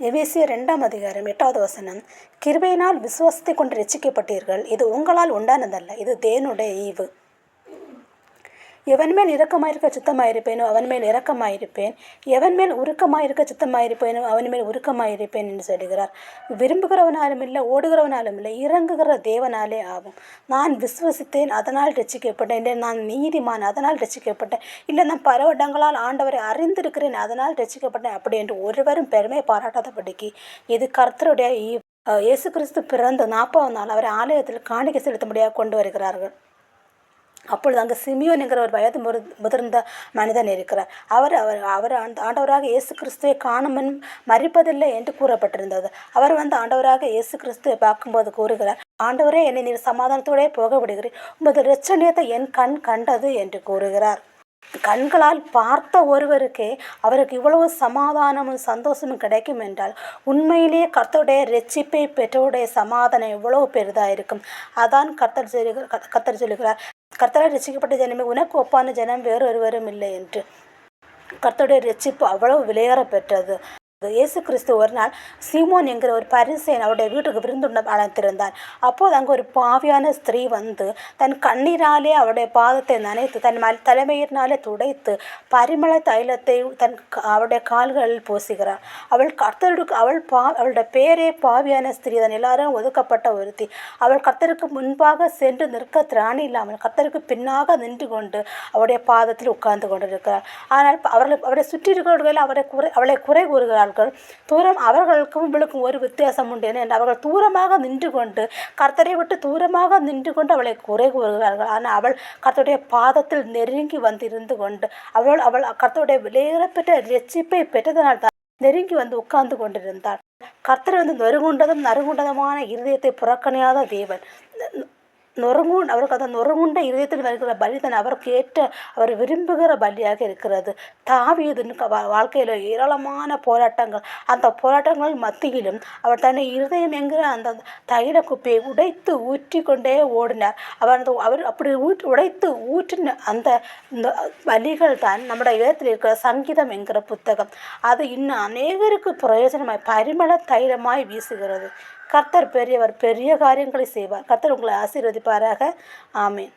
எபேசியர் 2:8 கிருபையினால் விசுவாசத்தை கொண்டு ரட்சிக்கப்பட்டீர்கள். இது உங்களால் உண்டானதல்ல, இது தேவனுடைய ஈவு. எவன் மேல் இரக்கமாயிருக்க சுத்தமாயிருப்பேனோ அவன் மேல் இரக்கமாயிருப்பேன், எவன் மேல் உருக்கமாயிருக்க சுத்தமாயிருப்பேனோ அவன் மேல் உருக்கமாயிருப்பேன் என்று சொல்லுகிறார். விரும்புகிறவனாலும் இல்லை, ஓடுகிறவனாலும் இல்லை, இறங்குகிற தேவனாலே ஆகும். நான் விசுவசித்தேன், அதனால் ரட்சிக்கப்பட்டேன். இல்லை நான் நீதிமான், அதனால் ரட்சிக்கப்பட்டேன். இல்லை நான் பல வருடங்களால் ஆண்டவரை அறிந்திருக்கிறேன், அதனால் ரட்சிக்கப்பட்டேன் அப்படி என்று ஒருவரும் பெருமை பாராட்டாதபடிக்கு இது கர்த்தருடைய ஈவு. இயேசு கிறிஸ்து பிறந்த 40ஆம் நாள் அவரை ஆலயத்தில் காணிக்கை செலுத்தும்படியாக கொண்டு வருகிறார்கள். அப்பொழுது அங்கே சிமியோன் என்கிற ஒரு வயது முதிர்ந்த மனிதன் இருக்கிறார். அவர் ஆண்டவராக இயேசு கிறிஸ்துவை காணுமன் மறிப்பதில்லை என்று கூறப்பட்டிருந்தது. அவர் ஆண்டவராக இயேசு கிறிஸ்துவை பார்க்கும்போது கூறுகிறார், ஆண்டவரே, என்னை நீர் சமாதானத்தோடே போக விடுகிறேன், உமது இரட்சணியத்தை என் கண் கண்டது என்று கூறுகிறார். கண்களால் பார்த்த ஒருவருக்கே அவருக்கு இவ்வளவு சமாதானமும் சந்தோஷமும் கிடைக்கும் என்றால் உண்மையிலேயே கர்த்தருடைய ரட்சிப்பை பெற்றோருடைய சமாதானம் எவ்வளவு பெரிதாக இருக்கும். அதான் கர்த்தர் சொல்லுகிறார், கர்த்தரால் ரட்சிக்கப்பட்ட ஜனமே உனக்கு ஒப்பான ஜனம் வேறொருவரும் இல்லை என்று. கர்த்தருடைய ரட்சிப்பு அவ்வளவு விலையேற பெற்றது. இயேசு கிறிஸ்து ஒரு நாள் சீமோன் என்கிற ஒரு பரிசேயன் அவருடைய வீட்டுக்கு விருந்துண்ண அழைத்திருந்தார். அப்போது அங்கே ஒரு பாவியான ஸ்திரீ தன் கண்ணீராலே அவருடைய பாதத்தை நனைத்து தன் தலைமையினாலே துடைத்து பரிமள தைலத்தை அவருடைய கால்களில் பூசுகிறார். அவளுடைய பேரே பாவியான ஸ்திரீ தான், எல்லாரும் ஒதுக்கப்பட்ட ஒருத்தி. அவள் கர்த்தருக்கு முன்பாக சென்று நிற்க திராணி இல்லாமல் கர்த்தருக்கு பின்னாக நின்று கொண்டு அவருடைய பாதத்தில் உட்கார்ந்து கொண்டிருக்கிறார். ஆனால் அவரை சுற்றி இருக்கிறவர்கள் அவளை குறை கூறுகிறார். தூரம் அவர்களுக்கும் இவளுக்கும் ஒரு வித்தியாசம் உண்டு என்று அவர்கள் தூரமாக நின்று கொண்டு கர்த்தரை விட்டு தூரமாக நின்று கொண்டு அவளை குறை கூறுகிறார்கள். ஆனால் அவள் கர்த்தருடைய பாதத்தில் நெருங்கி இருந்து கொண்டு அவள் கர்த்தருடைய விலையேறப்பெற்ற ரட்சிப்பை பெற்றதனால் தான் நெருங்கி உட்கார்ந்து கொண்டிருந்தாள். கர்த்தர் நொறுங்குண்டதும் நறுங்குண்டதுமான இருதயத்தை புறக்கணியாத தேவன். அவருக்கு அந்த நொறுங்குண்ட இதயத்தில் வருகிற பலிதான் அவருக்கு ஏற்ற அவர் விரும்புகிற பலியாக இருக்கிறது. தாவீதின் வாழ்க்கையில் ஏராளமான போராட்டங்கள், அந்த போராட்டங்கள் மத்தியிலும் அவர் தன்னை இருதயம் என்கிற அந்த தைல குப்பையை உடைத்து ஊற்றி கொண்டே ஓடினார். அவர் அப்படி உடைத்து ஊற்றின அந்த பலிகள் தான் நம்முடைய இடத்தில் இருக்கிற சங்கீதம் என்கிற புத்தகம். அது இன்னும் அநேகருக்கு பிரயோஜனமாய் பரிமள தைலமாய் வீசுகிறது. கர்த்தர் பெரியவர், பெரிய காரியங்களை செய்வார். கர்த்தர் உங்களை ஆசீர்வதிப்பாராக. ஆமீன்.